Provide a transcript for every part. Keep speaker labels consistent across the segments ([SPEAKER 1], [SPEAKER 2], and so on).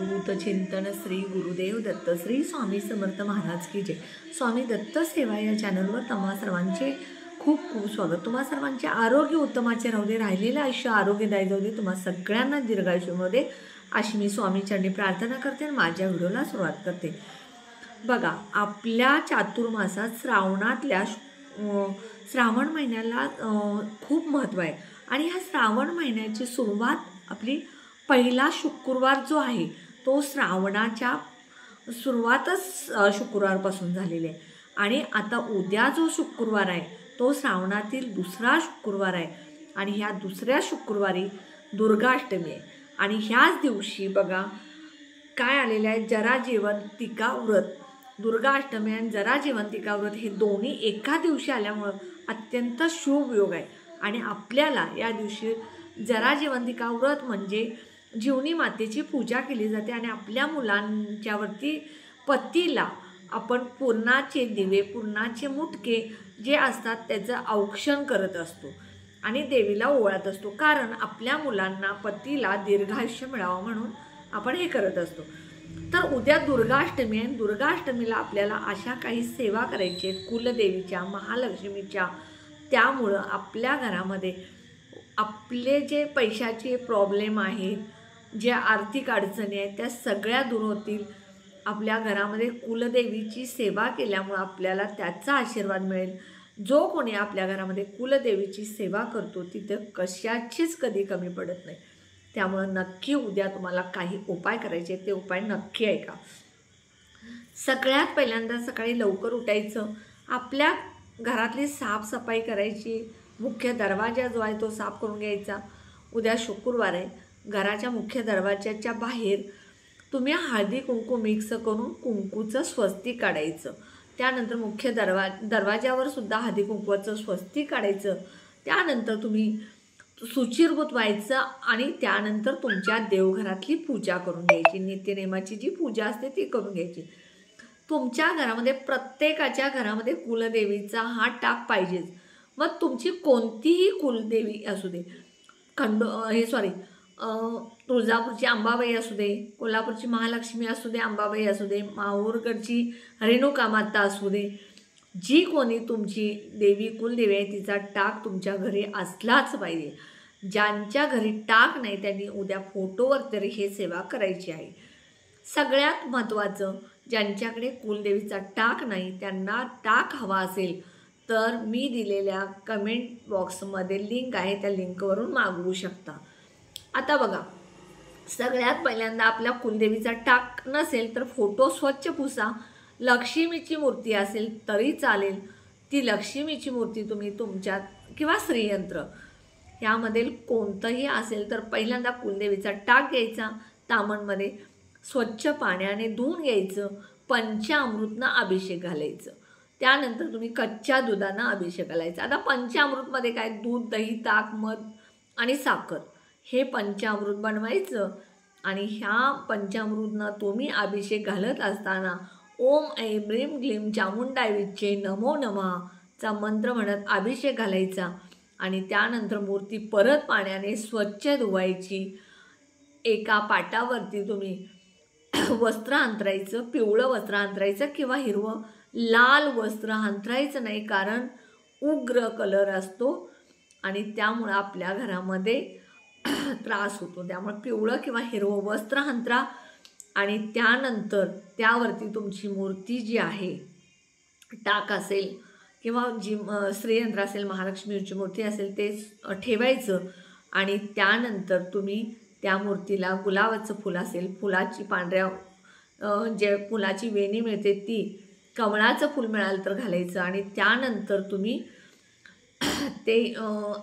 [SPEAKER 1] अवधूत चिंतन श्री गुरुदेव दत्त श्री स्वामी समर्थ महाराज की जय। स्वामी दत्त सेवा या चॅनलवर तुम्हा सर्वांचे खूप खूप स्वागत। तुम्हा सर्वांचे आरोग्य उत्तमाचे राहू दे, राहिलेले आयुष्य आरोग्यदायी जाऊ दे, तुम्हा सगळ्यांना दीर्घायुष्यामध्ये अशी मी स्वामी चरणी प्रार्थना करते आणि माझ्या व्हिडिओला सुरुवात करते। बघा, आपल्या चातुर्मासात श्रावण महिन्याला खूप महत्त्व आहे आणि ह्या श्रावण महिन्याची सुरुवात आपली पहिला शुक्रवार जो आहे तो श्रावणाच्या सुरुवातच शुक्रवारपासून झालेली आहे आणि आता उद्या जो शुक्रवार आहे तो श्रावणातील दुसरा शुक्रवार आहे आणि ह्या दुसऱ्या शुक्रवारी दुर्गाष्टमी आहे आणि ह्याच दिवशी बघा काय आलेलं आहे, जरा जेवंतिका व्रत। दुर्गाष्टमी आणि जरा जेवंतिका व्रत हे दोन्ही एका दिवशी आल्यामुळं अत्यंत शुभ योग आहे आणि आपल्याला या दिवशी जरा जेवंतिका व्रत म्हणजे जीवनी मातेची पूजा केली जाते आणि आपल्या मुलांच्यावरती पतीला आपण पुरणाचे दिवे, पुरणाचे मुटके जे असतात त्याचं औक्षण करत असतो आणि देवीला ओवाळत असतो, कारण आपल्या मुलांना पतीला दीर्घायुष्य मिळावं म्हणून आपण हे करत असतो। तर उद्या दुर्गाष्टमी आहे, दुर्गाष्टमीला आपल्याला अशा काही सेवा करायची आहेत कुलदेवीच्या, महालक्ष्मीच्या। त्यामुळं आपल्या घरामध्ये आपले जे पैशाचे प्रॉब्लेम आहेत, ज्या आर्थिक अडचणी आहेत त्या सगळ्या दूर होतील। आपल्या घरामध्ये कुलदेवीची सेवा केल्यामुळं आपल्याला त्याचा आशीर्वाद मिळेल। जो कोणी आपल्या घरामध्ये कुलदेवीची सेवा करतो तिथं कशाचीच कधी कमी पडत नाही। त्यामुळं नक्की उद्या तुम्हाला काही उपाय करायचे, ते उपाय नक्की ऐका। सगळ्यात पहिल्यांदा सकाळी लवकर उठायचं, आपल्या घरातली साफसफाई करायची, मुख्य दरवाजा जो आहे तो साफ करून घ्यायचा। उद्या शुक्रवार आहे, घराच्या मुख्य दरवाजाच्या बाहेर तुम्ही हळदी कुंकू मिक्स करून कुंकूचं स्वस्तिक काढायचं। त्यानंतर मुख्य दरवाजावर सुद्धा हळदी कुंकूचं स्वस्तिक काढायचं। त्यानंतर तुम्ही शुचिर्भूत व्हायचं आणि त्यानंतर तुमच्या देवघरातली पूजा करून घ्यायची। नित्यनेमाची जी पूजा असते ती करून घ्यायची। तुमच्या घरामध्ये प्रत्येकाच्या घरामध्ये कुलदेवीचा हा टाक पाहिजेच। मग तुमची कोणतीही कुलदेवी असू दे, तुळजापूरची अंबाबाई असू दे, कोल्हापूरची महालक्ष्मी असू दे, अंबाबाई असू दे, माहूरगडची रेणुका माता असू दे, जी कोणी तुमची देवी कुलदेवी आहे तिचा टाक तुमच्या घरी असलाच पाहिजे। ज्यांच्या घरी टाक नाही त्यांनी उद्या फोटोवर तरी हे सेवा करायची आहे। सगळ्यात महत्त्वाचं, ज्यांच्याकडे कुलदेवीचा टाक नाही त्यांना टाक हवा असेल तर मी दिलेल्या कमेंट बॉक्समध्ये लिंक आहे, त्या लिंकवरून मागवू शकता। आता बघा, सगळ्यात पहिल्यांदा आपल्या कुलदेवीचा टाक नसेल तर फोटो स्वच्छ पुसा। लक्ष्मीची मूर्ती असेल तरी चालेल, ती लक्ष्मीची मूर्ती तुम्ही तुमच्यात किंवा श्रीयंत्र ह्यामध्ये कोणतंही असेल तर पहिल्यांदा कुलदेवीचा टाक घ्यायचा, तामणमध्ये स्वच्छ पाण्याने धुवून घ्यायचं, पंचामृतनं अभिषेक घालायचं। त्यानंतर तुम्ही कच्च्या दुधानं अभिषेक घालायचा। आता पंचामृतमध्ये काय, दूध, दही, ताक, मध आणि साखर हे पंचामृत बनवायचं आणि ह्या पंचामृतनं तुम्ही अभिषेक घालत असताना ओम ऐं ह्रीं क्लीं चामुंडाय विच्चे नमो नमः चा मंत्र म्हणत अभिषेक घालायचा आणि त्यानंतर मूर्ती परत पाण्याने स्वच्छ धुवायची। एका पाटावरती तुम्ही वस्त्र अंथरायचं, पिवळं वस्त्र अंथरायचं किंवा हिरवं, लाल वस्त्र अंथरायचं नाही, कारण उग्र कलर असतो आणि त्यामुळं आपल्या घरामध्ये त्रास होतो। त्यामुळे पिवळं किंवा हिरवं वस्त्र अंथरा आणि त्यानंतर त्यावरती तुमची मूर्ती जी आहे, टाक असेल किंवा जी श्रीयंत्र असेल, महालक्ष्मीची मूर्ती असेल ते ठेवायचं आणि त्यानंतर तुम्ही त्या मूर्तीला गुलाबाचं फुल असेल, फुलाची जे फुलाची वेणी मिळते ती, कमळाचं फुल मिळालं तर घालायचं आणि त्यानंतर तुम्ही ते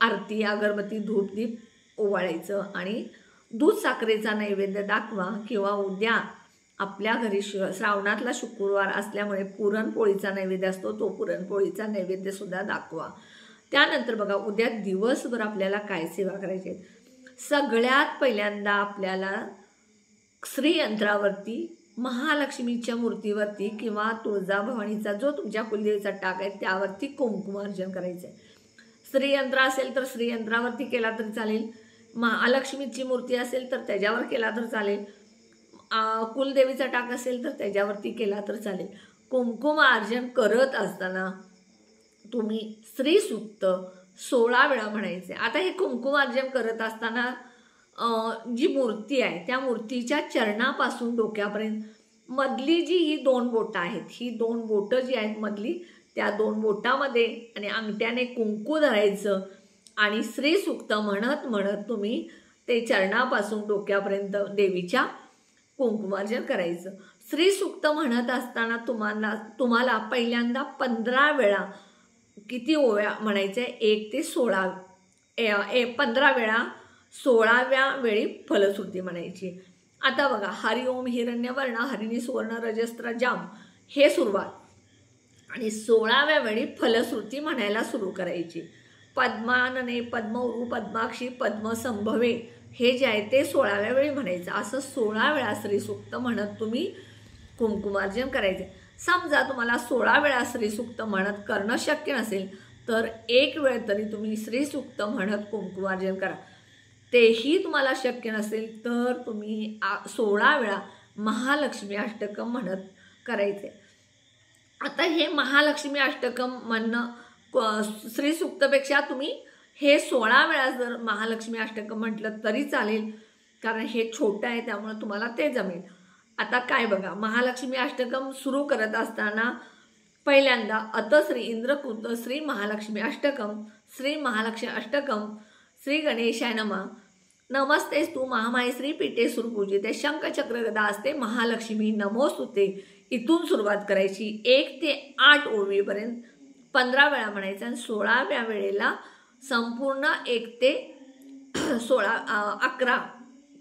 [SPEAKER 1] आरती, अगरबत्ती, धूप, दीप ओवाळायचं आणि दूध साखरेचा नैवेद्य दाखवा किंवा उद्या आपल्या घरी श्रावणातला शुक्रवार असल्यामुळे पुरणपोळीचा नैवेद्य असतो, तो पुरणपोळीचा नैवेद्यसुद्धा दाखवा। त्यानंतर बघा, उद्या दिवसभर आपल्याला काय सेवा करायची आहे। सगळ्यात पहिल्यांदा आपल्याला श्रीयंत्रावरती, महालक्ष्मीच्या मूर्तीवरती किंवा तुळजाभवानीचा जो तुमच्या कुलदेवीचा टाक आहे त्यावरती कुंकुमार्चन करायचं आहे। श्रीयंत्र असेल तर श्रीयंत्रावरती केला तरी चालेल, महालक्ष्मीची मूर्ती असेल तर त्याच्यावर केला तर चालेल, कुलदेवीचा टाक असेल तर त्याच्यावरती केला तर चालेल. कुंकुमार्जन करत असताना तुम्ही श्री सूक्त 16 वेळा म्हणायचे. आता हे कुंकुमार्जन करत असताना जी मूर्ती आहे त्या मूर्तीच्या चरणापासून डोक्यापर्यंत मधली जी ही 2 बोटं आहेत, ही 2 बोटं जी आहेत मधली, त्या 2 बोटामध्ये आणि अंगठ्याने कुंकू धरायचं आणि श्री सूक्त म्हणत म्हणत तुम्ही ते चरणापासून डोक्यापर्यंत देवीच्या कुंकुमार्जन करायचं. श्री सूक्त म्हणत असताना तुम्हाला पहिल्यांदा 15 वेळा किती ओव्या म्हणायच्या, 1 ते 16 15 वेळा 16व्या वेळी फलश्रुती म्हणायची. आता बघा, हरि ओम हिरण्यवर्ण हरिणी सुवर्ण रजस्त्र जाम हे सुरुवात आणि 16व्या वेळी फलश्रुती म्हणायला सुरू करायची. पद्मानने पद्मौरू पद्माक्षी पद्मसंभवे हे जे आहे ते 16व्या वेळी म्हणायचं. असं 16 वेळा श्रीसूक्त म्हणत तुम्ही कुंकुमार्जन करायचे. समजा तुम्हाला 16 वेळा श्रीसूक्त म्हणत करणं शक्य नसेल तर 1 वेळ तरी तुम्ही श्रीसूक्त म्हणत कुंकुमार्जन करा. तेही तुम्हाला शक्य नसेल तर तुम्ही 16 वेळा महालक्ष्मी अष्टकम म्हणत करायचे. आता हे महालक्ष्मी अष्टकम म्हणणं श्रीसूक्तपेक्षा तुम्ही हे 16 वेळा जर महालक्ष्मी अष्टकम म्हटलं तरी चालेल, कारण हे छोटं आहे त्यामुळे तुम्हाला ते जमेल. आता काय बघा, महालक्ष्मी अष्टकम सुरू करत असताना पहिल्यांदा अतश्री इंद्रकृत श्री महालक्ष्मी अष्टकम, श्री महालक्ष्मी अष्टकम, श्री गणेशाय नमः, नमस्तेस्तु महामाये श्री पीठे सुरपूजिते शंखचक्र गदा असते महालक्ष्मी नमोस्तुते, इथून सुरुवात करायची. 1 ते 8 ओवीपर्यंत 15 वेळा म्हणायचं आणि 16व्या वेळेला संपूर्ण 1 ते 11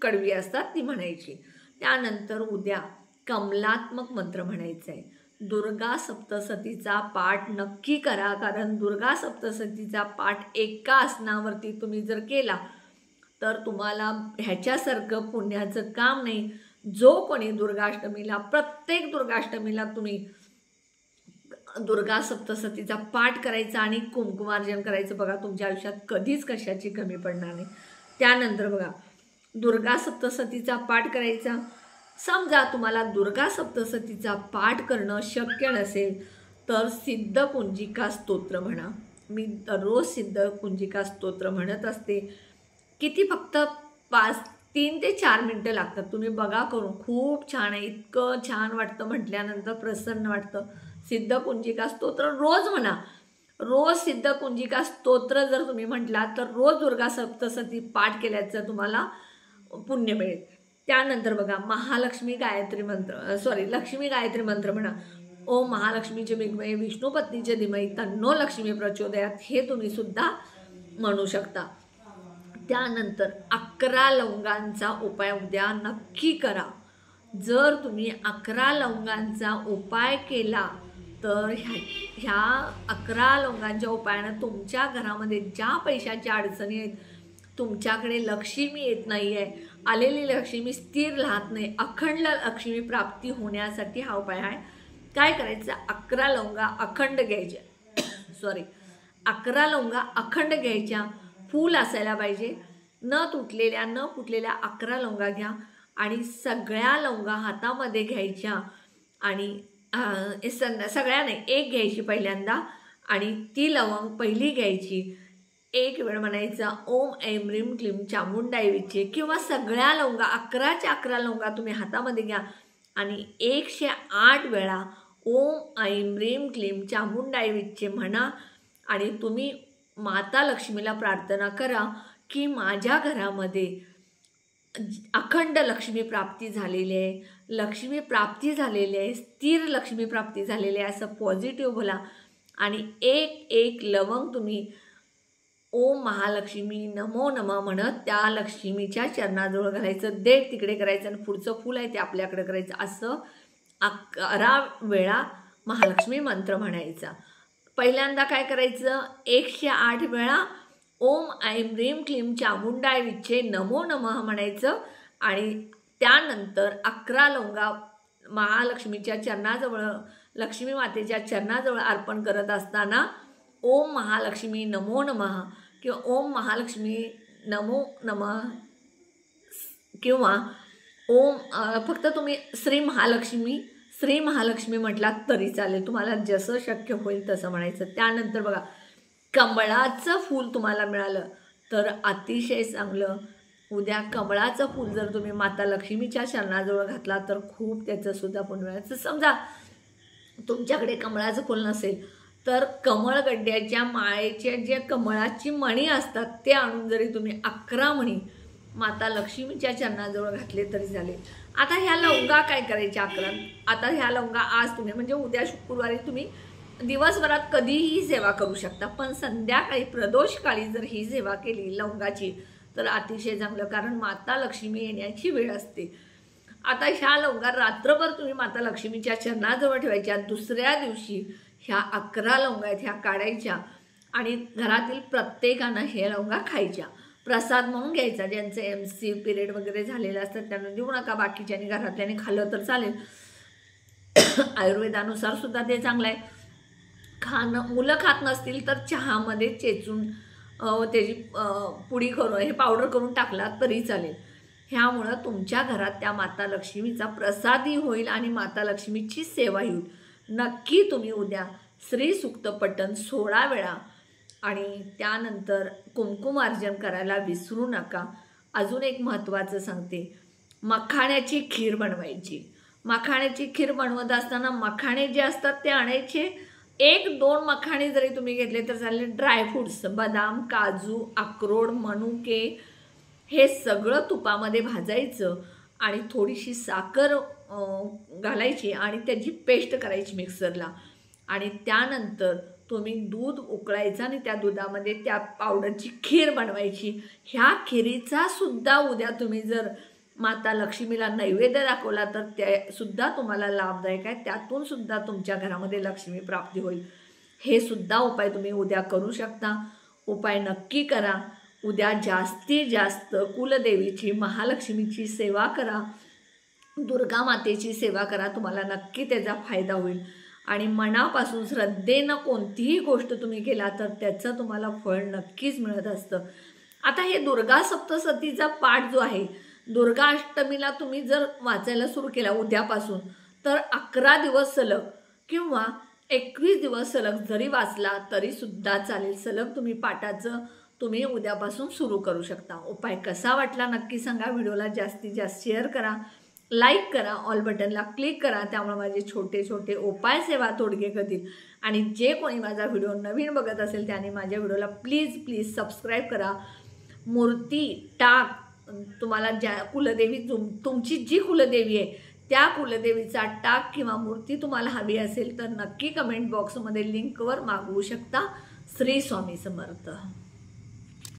[SPEAKER 1] कडवी असतात ती म्हणायची. त्यानंतर उद्या कमलात्मक मंत्र म्हणायचा आहे. दुर्गा सप्तशतीचा पाठ नक्की करा, कारण दुर्गा सप्तशतीचा पाठ एका आसनावरती तुम्ही जर केला तर तुम्हाला ह्याच्यासारखं पुण्याचं काम नाही. जो कोणी दुर्गाष्टमीला, प्रत्येक दुर्गाष्टमीला तुम्ही दुर्गा सप्तशतीचा पाठ करायचा आणि कुंकुमार्जन करायचं, बघा तुमच्या आयुष्यात कधीच कशाची कमी पडणार नाही. त्यानंतर बघा, दुर्गा सप्तशतीचा पाठ करायचा. समजा तुम्हाला दुर्गा सप्तशतीचा पाठ करणं शक्य नसेल तर सिद्धकुंजिका स्तोत्र म्हणा. मी दररोज सिद्धकुंजिका स्तोत्र म्हणत असते. किती फक्त 3 ते 4 मिनटं लागतात. तुम्ही बघा करून, खूप छान आहे. इतकं छान वाटतं, म्हटल्यानंतर प्रसन्न वाटतं. सिद्धकुंजिका स्तोत्र रोज म्हणा. रोज सिद्धकुंजिका स्तोत्र जर तुम्ही म्हटला तर रोज दुर्गा सप्तशती पाठ केल्याचं तुम्हाला पुण्य मिळेल. त्यानंतर बघा, महालक्ष्मी गायत्री मंत्र, लक्ष्मी गायत्री मंत्र म्हणा. ओम महालक्ष्मीचे विद्महे विष्णू पत्नीचे धीमहि तन्नो लक्ष्मी प्रचोदयात, हे तुम्ही सुद्धा म्हणू शकता. त्यानंतर 11 लवंगांचा उपाय उद्या नक्की करा. जर तुम्ही 11 लवंगांचा उपाय केला तर ह्या 11 लवंगांच्या उपायानं तुमच्या घरामध्ये ज्या पैशाच्या अडचणी आहेत, तुमच्याकडे लक्ष्मी येत नाही आहे, आलेली लक्ष्मी स्थिर राहत नाही, अखंड लक्ष्मी प्राप्ती होण्यासाठी हा उपाय आहे. काय करायचं, 11 लवंगा अखंड घ्यायच्या 11 लवंगा अखंड घ्यायच्या. फूल असायला पाहिजे, न तुटलेल्या न फुटलेल्या 11 लवंगा घ्या आणि सगळ्या लवंगा हातामध्ये घ्यायच्या आणि सगळ्या नाही, 1 घ्यायची पहिल्यांदा आणि ती लवंग पहिली घ्यायची. 1 वेळ म्हणायचा ओम ऐं ह्रीं क्लीं चामुंडाई विच्चे, किंवा सगळ्या लवंगा 11च्या 11 लवंगा तुम्ही हातामध्ये घ्या आणि 108 वेळा ओम ऐं ह्रीं क्लीं चामुंडाई विच्चे म्हणा आणि तुम्ही माता लक्ष्मीला प्रार्थना करा की माझ्या घरामध्ये अखंड लक्ष्मी प्राप्ती झालेली आहे, लक्ष्मी प्राप्ती झालेली आहे, स्थिर लक्ष्मी प्राप्ती झालेली आहे, असं पॉझिटिव्ह बोला. आणि 1 लवंग तुम्ही ओम महालक्ष्मी नमो नमः म्हणत त्या लक्ष्मीच्या चरणाजवळ घालायचं. देठ तिकडे करायचं आणि पुढचं फूल आहे ते आपल्याकडे करायचं. असं 11 वेळा महालक्ष्मी मंत्र म्हणायचा. पहिल्यांदा काय करायचं, 108 वेळा ओम ऐं ह्रीं क्लीं चामुंडाय विच्चे नमो नमः म्हणायचं आणि त्यानंतर 11 लवंगा महालक्ष्मीच्या चरणाजवळ, लक्ष्मी मातेच्या चरणाजवळ अर्पण करत असताना ओम महालक्ष्मी नमो नमः किंवा ओम महालक्ष्मी नमो नमः किंवा फक्त तुम्ही श्री महालक्ष्मी म्हटलात तरी चालेल, तुम्हाला जसं शक्य होईल तसं म्हणायचं. त्यानंतर बघा, कमळाचं फूल तुम्हाला मिळालं तर अतिशय चांगलं. उद्या कमळाचं फूल जर तुम्ही माता लक्ष्मीच्या चरणाजवळ घातला तर खूप त्याचं सुद्धा पुण्य मिळायचं. समजा तुमच्याकडे कमळाचं फूल नसेल तर कमळगड्ड्याच्या माळेच्या ज्या कमळाची मणी असतात ते आणून जरी तुम्ही 11 मणी माता लक्ष्मीच्या चरणाजवळ घातले तरी चालेल. आता ह्या लवंगा काय करायच्या 11? आता ह्या लवंगा आज तुम्ही म्हणजे उद्या शुक्रवारी तुम्ही दिवसभरात कधीही सेवा करू शकता, पण संध्याकाळी प्रदोषकाळी जर ही सेवा केली लवंगाची तर अतिशय चांगलं, कारण माता लक्ष्मी येण्याची वेळ असते. आता ह्या लवंगा रात्रभर तुम्ही माता लक्ष्मीच्या चरणाजवळ ठेवायच्या. दुसऱ्या दिवशी ह्या 11 लवंगा आहेत ह्या काढायच्या आणि घरातील प्रत्येकानं हे लवंगा खायच्या, प्रसाद म्हणून घ्यायचा. ज्यांचे MC पिरियड वगैरे झालेले असतात त्यांना देऊ नका, बाकीच्यांनी घरातल्याने खाल्लं तर चालेल. आयुर्वेदानुसार सुद्धा ते चांगलं आहे. मुलं खात नसतील तर चहामध्ये चेचून त्याची पुडी करून हे पावडर करून टाकला तरी चालेल. ह्यामुळं तुमच्या घरात त्या माता लक्ष्मीचा प्रसादही होईल आणि माता लक्ष्मीची सेवाही होईल. नक्की तुम्ही उद्या श्री सूक्त पठण 16 वेळा आणि त्यानंतर कुंकुमार्जन करायला विसरू नका. अजून एक महत्त्वाचं सांगते, मखाण्याची खीर बनवायची. मखाण्याची खीर बनवत असताना मखाणे जे असतात ते आणायचे. 1-2 मखाणे जरी तुम्ही घेतले तर चालेल. ड्रायफ्रूट्स, बदाम, काजू, अक्रोड, मनुके हे सगळं तुपामध्ये भाजायचं आणि थोडीशी साखर घालायची आणि त्याची पेस्ट करायची मिक्सरला. आणि त्यानंतर तुम्ही दूध उकळायचं आणि त्या दुधामध्ये त्या पावडरची खीर बनवायची. ह्या खिरीचा सुद्धा उद्या तुम्ही जर माता लक्ष्मीला नैवेद्य दाखवला तर ते सुद्धा तुम्हाला लाभदायक आहे. त्यातून सुद्धा तुमच्या घरामध्ये लक्ष्मी प्राप्ती होईल. हे सुद्धा उपाय तुम्ही उद्या करू शकता. उपाय नक्की करा. उद्या जास्तीत जास्त कुलदेवीची, महालक्ष्मीची सेवा करा, दुर्गा मातेची सेवा करा. तुम्हाला नक्की त्याचा फायदा होईल आणि मनापासून श्रद्धेनं कोणतीही गोष्ट तुम्ही केला तर त्याचं तुम्हाला फळ नक्कीच मिळत असतं. आता हे दुर्गा सप्तशतीचा पाठ जो आहे, दुर्गा अष्टमीला तुम्ही जर वाचायला सुरू केला उद्यापासून तर 11 दिवस सलग किंवा 21 दिवस सलग जरी वाचला तरी सुद्धा चालेल. सलग तुम्ही पाठाचं तुम्ही उद्यापासून सुरू करू शकता. उपाय कसा वाटला नक्की सांगा. व्हिडिओला जास्तीत जास्त शेअर करा, लाईक करा, ऑल बटनला क्लिक करा. त्यामुळे माझे छोटे छोटे उपाय सेवा तोडगे करतील. आणि जे कोणी माझा व्हिडिओ नवीन बघत असेल त्याने माझ्या व्हिडिओला प्लीज सबस्क्राईब करा. मूर्ती टाक, तुम्हाला ज्या कुलदेवी तुमची जी कुलदेवी आहे त्या कुलदेवीचा टाक किंवा मूर्ती तुम्हाला हवी असेल तर नक्की कमेंट बॉक्समध्ये लिंकवर मागवू शकता. श्री स्वामी समर्थ.